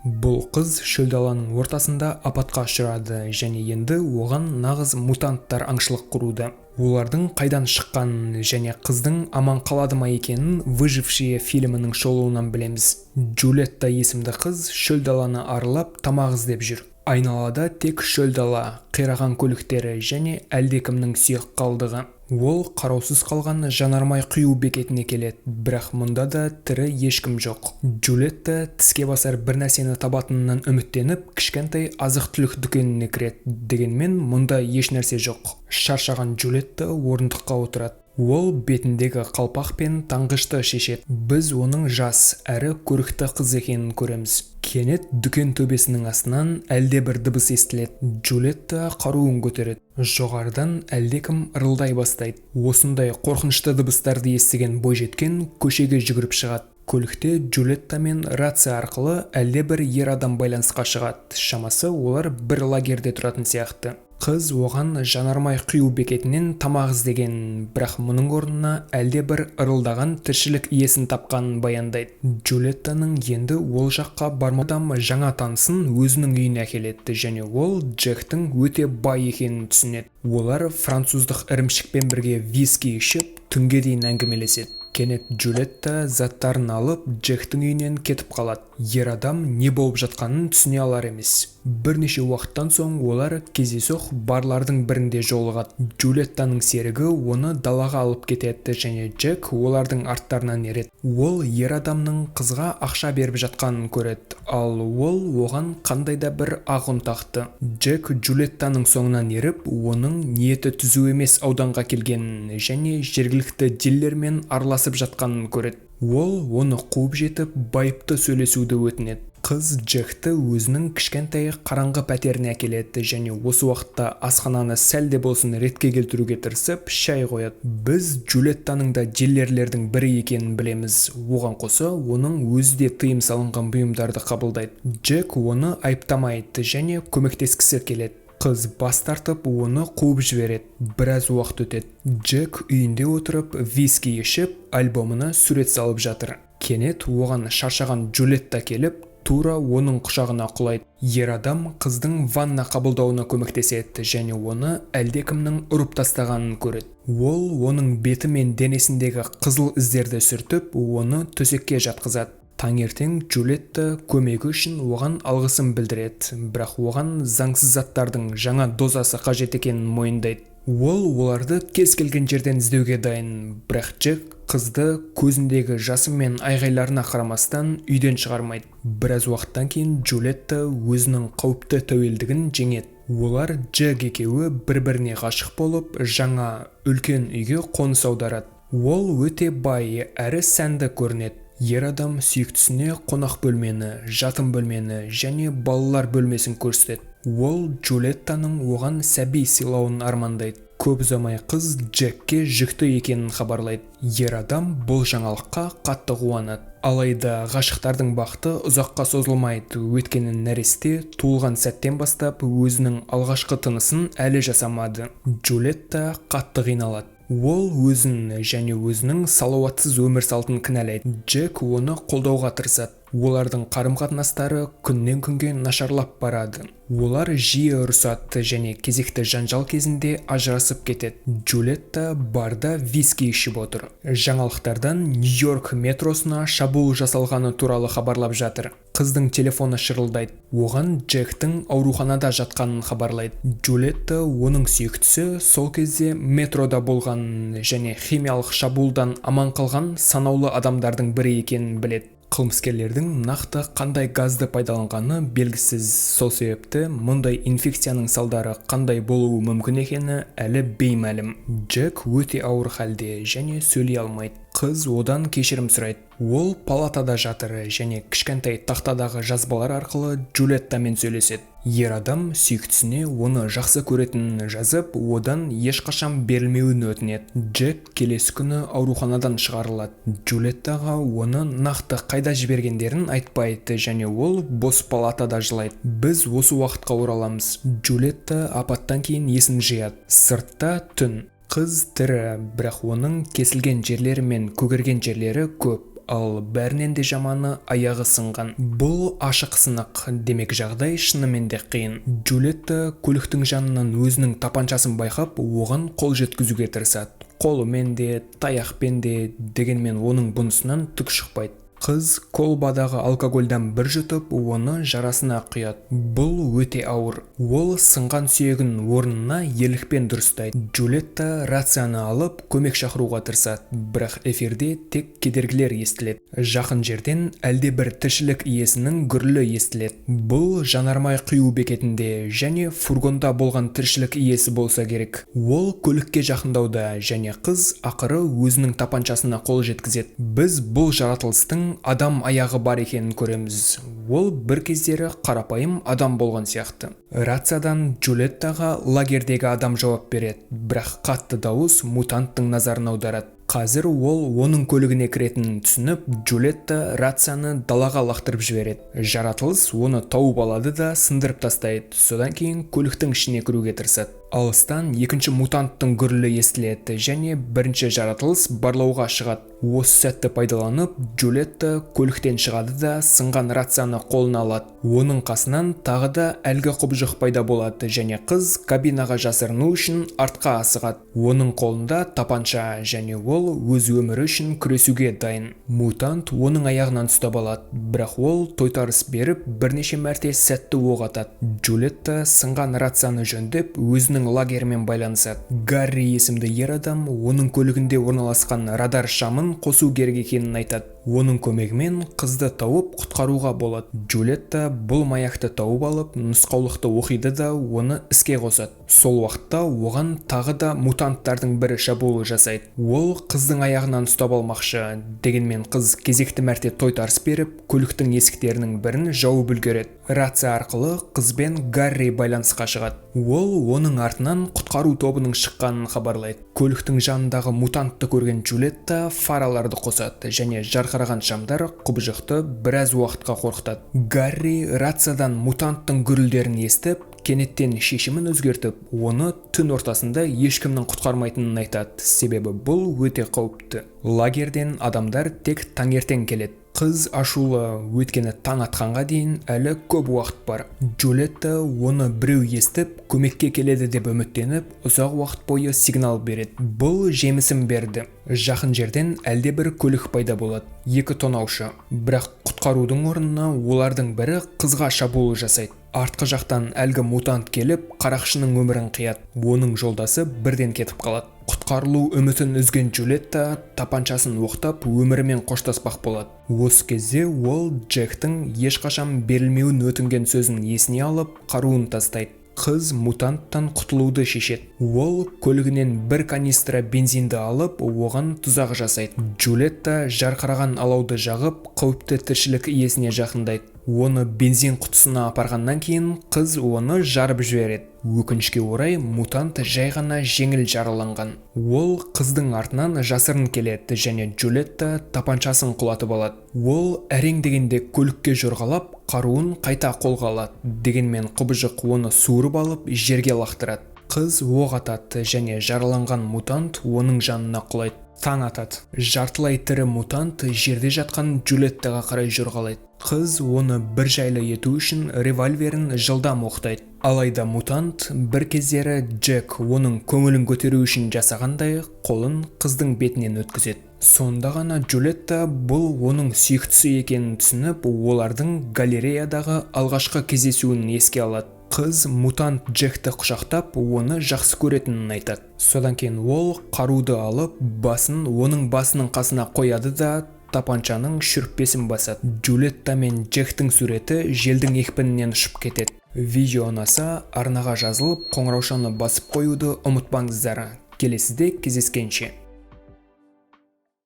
Бұл қыз шөл даланың ортасында апатқа ұшырады және енді оған нағыз мутанттар аңшылық құруда. Олардың қайдан шыққанын және қыздың аман қалады ма екенін «Выжившие» фильмінің шолуынан білеміз. Джульетта есімді қыз шөл даланы аралап тамақ іздеп жүр. Айналада тек шөл дала, қираған көліктері және әлдекімнің сүйек қалдығы. Ол қараусыз қалған жанармай құю бекетіне келеді, бірақ мұнда да тірі ешкім жоқ. Джульетта тіске басар бір нәрсені табатынынан үміттеніп, кішкентай азық-түлік дүкеніне кіреді. Дегенмен мұнда еш нәрсе жоқ. Шаршаған Джульетта орындыққа отырады. Ол бетіндегі қалпақ пен таңғышты шешеді. Біз оның жас әрі көрікті қыз екенін көреміз. Кенет дүкен төбесінің астынан әлдебір дыбыс естіледі. Джульетта қаруын көтереді. Жоғарыдан әлдекім ырылдай бастайды. Осындай қорқынышты дыбыстарды естіген бойжеткен көшеге жүгіріп шығады. Көлікте Джульетта мен рация арқылы әлдебір ер адам байланысқа шығады. Шамасы олар бір лагерде тұратын сияқты. Қыз оған жанармай құю бекетінен тамақ іздеген, бірақ мұның орнына әлдебір ырылдаған тіршілік иесін тапқанын баяндайды. Джульеттаның енді ол жаққа бармаудан жаңа танысын өзінің үйіне әкеледі және ол Джектің өте бай екенін түсінеді. Олар француздық ірімшікпен бірге виски ішіп, түнге дейін әңгімелеседі. Кенет Джульетта заттарын алып Джектің үйінен кетіп қалады. Ер адам не болып жатқанын түсіне алар емес. Бірнеше уақыттан соң олар кездейсоқ барлардың бірінде жолығады. Джульеттаның серігі оны далаға алып кетеді және Джек олардың арттарынан ереді. Ол ер адамның қызға ақша беріп жатқанын көреді, ал ол оған қандай да бір ақ ұн тақты. Джек Джульеттаның соңынан еріп, оның ниеті түзу емес ауданға келгенін және жергілікті диллермен араласып жатқанын көреді. Ол оны қуып жетіп, байыпты сөйлесуді өтінеді. Қыз Джекті өзінің кішкентай қараңғы пәтеріне әкеледі және осы уақытта асхананы сәл де болсын ретке келтіруге тырысып, шай қояды. Біз Джульеттаның да диллерлердің бірі екенін білеміз. Оған қоса, оның өзі де тыйым салынған бұйымдарды қабылдайды. Джек оны айыптамайды және көмектескісі келеді. Қыз бас тартып, оны қуып жібереді. Біраз уақыт өтеді. Джек үйінде отырып, виски ішіп, альбомына сурет салып жатыр. Кенет оған шаршаған Джульетта келіп, тура оның құшағына құлайды. Ер адам қыздың ванна қабылдауына көмектеседі және оны әлдекімнің ұрып тастағанын көреді. Ол оның беті мен денесіндегі қызыл іздерді сүртіп, оны төсекке жатқызады. Таңертең Джульетта көмегі үшін оған алғысын білдіреді, бірақ оған заңсыз заттардың жаңа дозасы қажет екенін мойындайды. Ол оларды кез келген жерден іздеуге дайын, бірақ Джек қызды көзіндегі жасы мен айғайларына қарамастан үйден шығармайды. Біраз уақыттан кейін Джульетта өзінің қауіпті тәуелдігін жеңеді. Олар Джек екеуі бір-біріне ғашық болып, жаңа үлкен үйге қоныс аударады. Ол өте бай әрі сәнді көрінеді. Ер адам сүйіктісіне қонақ бөлмені, жатын бөлмені және балалар бөлмесін көрсетеді. Ол Джульеттаның оған сәби сыйлауын армандайды. Көп ұзамай қыз Джекке жүкті екенін хабарлайды. Ер адам бұл жаңалыққа қатты қуанады. Алайда ғашықтардың бақыты ұзаққа созылмайды, өйткені нәресте туылған сәттен бастап өзінің алғашқы тынысын әлі жасамады. Джульетта қатты қиналады. Ол өзін және өзінің салауатсыз өмір салтын кінәлайды. Джек оны қолдауға тырысады. Олардың қарым-қатынастары күннен күнге нашарлап барады. Олар жиі ұрысады және кезекті жанжал кезінде ажырасып кетеді. Джульетта барда виски ішіп отыр. Жаңалықтардан Нью-Йорк метросына шабуыл жасалғаны туралы хабарлап жатыр. Қыздың телефоны шырылдайды. Оған Джектің ауруханада жатқанын хабарлайды. Джульетта оның сүйіктісі сол кезде метрода болған және химиялық шабуылдан аман қалған санаулы адамдардың бірі екенін біледі. Қылмыскерлердің нақты қандай газды пайдаланғаны белгісіз. Сол себепті мұндай инфекцияның салдары қандай болуы мүмкін екені әлі беймәлім. Джек өте ауыр халде және сөйлей алмайды. Қыз одан кешірім сұрайды. Ол палатада жатыр және кішкентай тақтадағы жазбалар арқылы Джульеттамен сөйлеседі. Ер адам сүйіктісіне оны жақсы көретінін жазып, одан ешқашан берілмеуін өтінеді. Джек келесі күні ауруханадан шығарылады. Джульеттаға оны нақты қайда жібергендерін айтпайды және ол бос палатада жылайды. Біз осы уақытқа ораламыз. Джульетта апаттан кейін есін жияды. Сыртта түн. Қыз тірі, бірақ оның кесілген жерлері мен көгерген жерлері көп. ал бәрінен де жаманы аяғы сынған. Бұл ашық сынақ, демек жағдай шынымен де қиын. Джульетта көліктің жанынан өзінің тапаншасын байқап, оған қол жеткізуге тырысады. Қолымен де, таяқпен де, дегенмен оның бұнысынан түк шықпайды. Қыз колбадағы алкогольдан бір жұтып, оны жарасына құяды. Бұл өте ауыр. Ол сынған сүйегін орнына ерлікпен дұрыстайды. Джульетта рацияны алып, көмек шақыруға тырысады, бірақ эфирде тек кедергілер естіледі. Жақын жерден әлде бір тіршілік иесінің гүрілі естіледі. Бұл жанармай құю бекетінде және фургонда болған тіршілік иесі болса керек. Ол көлікке жақындауда және қыз ақыры өзінің тапаншасына қол жеткізеді. Біз бұл жаратылыстың адам аяғы бар екенін көреміз. Ол бір кездері қарапайым адам болған сияқты. Рациядан Джульеттаға лагердегі адам жауап береді, бірақ қатты дауыс мутанттың назарын аударады. Қазір ол оның көлігіне кіретінін түсініп, Джульетта рацияны далаға лақтырып жібереді. Жаратылыс оны тауып алады да сындырып тастайды. Содан кейін көліктің ішіне кіруге тырысады. Алыстан екінші мутанттың гүрілі естіледі және бірінші жаратылыс барлауға шығады. Осы сәтті пайдаланып, Джульетта көліктен шығады да сынған рацияны қолына алады. Оның қасынан тағы да әлгі құбыжық пайда болады және қыз кабинаға жасырыну үшін артқа асығады. Оның қолында тапанша және ол өз өмірі үшін күресуге дайын. Мутант оның аяғынан ұстап алады, бірақ ол тойтарыс беріп бірнеше мәрте сәтті оқ атады. Джульетта сынған рацияны жөндеп өзінің лагерімен байланысады. Гарри есімді ер адам оның көлігінде орналасқан радар шамын қосу керек екенін айтады. Оның көмегімен қызды тауып құтқаруға болады. Джульетта бұл маякты тауып алып, нұсқаулықты оқиды да оны іске қосады. Сол уақытта оған тағы да мутанттардың бірі шабуыл жасайды. Ол қыздың аяғынан ұстап алмақшы, дегенмен қыз кезекті мәрте тойтарыс беріп, көліктің есіктерінің бірін жауып үлгереді. Рация арқылы қызбен Гарри байланысқа шығады. Ол оның артынан құтқару тобының шыққанын хабарлайды. Көліктің жанындағы мутантты көрген Джульетта фараларды қосады және жарқыраған шамдар құбыжықты біраз уақытқа қорқытады. Гарри рациядан мутанттың гүрілдерін естіп, кенеттен шешімін өзгертіп, оны түн ортасында ешкімнің құтқармайтынын айтады, себебі бұл өте қауіпті. Лагерден адамдар тек таңертең келеді. Қыз ашулы, өйткені таң атқанға дейін әлі көп уақыт бар. Джульетта оны біреу естіп, көмекке келеді деп үміттеніп, ұзақ уақыт бойы сигнал береді. Бұл жемісін берді. Жақын жерден әлде бір көлік пайда болады. Екі тонаушы. Бірақ құтқарудың орнына олардың бірі қызға шабуыл жасайды. Артқы жақтан әлгі мутант келіп, қарақшының өмірін қияды. Оның жолдасы бірден кетіп қалады. Құтқарылу үмітін үзген Джульетта тапаншасын оқтап өмірімен қоштаспақ болады. Осы кезде ол Джектің ешқашан берілмеуін өтінген сөзін есіне алып, қаруын тастайды. Қыз мутанттан құтылуды шешеді. Ол көлігінен бір канистра бензинді алып, оған тұзақ жасайды. Джульетта жарқыраған алауды жағып, қауіпті тіршілік иесіне жақындайды. Оны бензин құтысына апарғаннан кейін қыз оны жарып жібереді. Өкінішке орай мутант жай ғана жеңіл жараланған. Ол қыздың артынан жасырын келеді және Джульетта тапаншасын құлатып алады. Ол әрең дегенде көлікке жорғалап, қаруын қайта қолға алады. Дегенмен құбыжық оны суырып алып жерге лақтырады. Қыз оқ атады және жараланған мутант оның жанына құлайды. Таң атады. Жартылай тірі мутант жерде жатқан Джульеттаға қарай жорғалайды. Қыз оны бір жайлы ету үшін револьверін жылдам оқтайды. Алайда мутант бір кездері Джек оның көңілін көтеру үшін жасағандай қолын қыздың бетінен өткізеді. Сонда ғана Джульетта бұл оның сүйіктісі екенін түсініп, олардың галереядағы алғашқы кездесуін еске алады. Қыз мутант Джекті құшақтап, оны жақсы көретінін айтады. Содан кейін ол қаруды алып, басын оның басының қасына қояды да тапаншаның шүріппесін басады. Джульетта мен Джектің суреті желдің екпінінен ұшып кетеді. Видео ұнаса, арнаға жазылып, қоңыраушаны басып қоюды ұмытпаңыздар. Келесіде кездескенше.